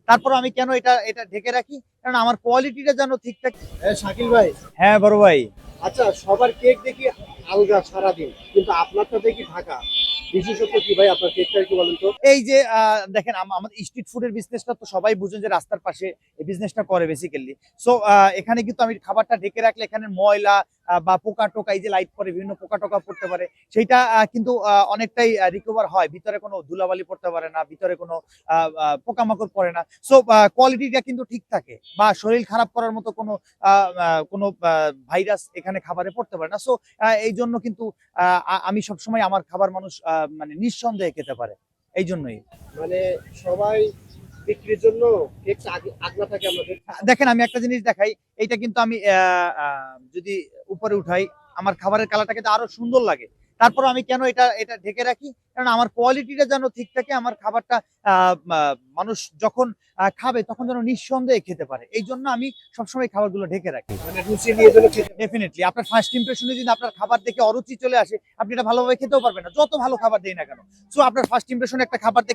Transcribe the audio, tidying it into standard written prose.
তারপর আমি কেন এটা এটা ঢেকে রাখি, কারণ আমার কোয়ালিটিটা যেন ঠিক থাকে। শাকিল ভাই, হ্যাঁ বড় ভাই। আচ্ছা সবার কেক দেখি আলগা সারাদিন, কিন্তু আপনারটা দেখি ঢাকা। বিশেষত কি ভাই, আপনার কেকটা একটু বলেন তো। এই যে দেখেন আমাদের স্ট্রিট ফুডের বিজনেসটা তো সবাই বুঝেন যে রাস্তার পাশে এই বিজনেসটা করে বেসিক্যালি। সো এখানে কিন্তু আমি খাবারটা ঢেকে রাখলে এখানে ময়লা বা পোকা টোকা, এই যে লাইট পরে বিভিন্ন পোকা টোকা পড়তে পারে, সেইটা কিন্তু অনেকটাই রিকভার হয়। ভিতরে কোনো ধুলাবালি পড়তে পারে না, ভিতরে কোনো পোকামাকড় পড়ে না। সো কোয়ালিটিটা কিন্তু ঠিক থাকে, বা শরীর খারাপ করার মতো কোনো ভাইরাস এখানে খাবারে পড়তে পারে না। সো এই জন্য কিন্তু আমি সবসময় আমার খাবার মানুষ মানে নিঃসন্দেহে খেতে পারে, এই জন্যই। মানে সবাই বিক্রির জন্য কেকটা আগলা থাকে আমাদের। দেখেন আমি একটা জিনিস দেখাই, এইটা কিন্তু আমি যদি উপরে উঠাই, আমার খাবারের কালারটা কিন্তু আরো সুন্দর লাগে। তারপর আমি কেন এটা এটা ঢেকে রাখি, কারণ আমার কোয়ালিটিটা যেন ঠিক থাকে, আমার খাবারটা মানুষ যখন খাবে তখন যেন নিঃসন্দেহে খেতে পারে, এই জন্য আমি সবসময় খাবারগুলো ঢেকে রাখি। মানে রুচি নিয়ে যেন খেতে। ডেফিনেটলি আপনার ফার্স্ট ইমপ্রেশনে যদি আপনার খাবার দেখে অরুচি চলে আসে, আপনি এটা ভালোভাবে খেতেও পারবেন না, যত ভালো খাবার দেই না কেন। সো আপনার ফার্স্ট ইমপ্রেশনে একটা খাবার দেখে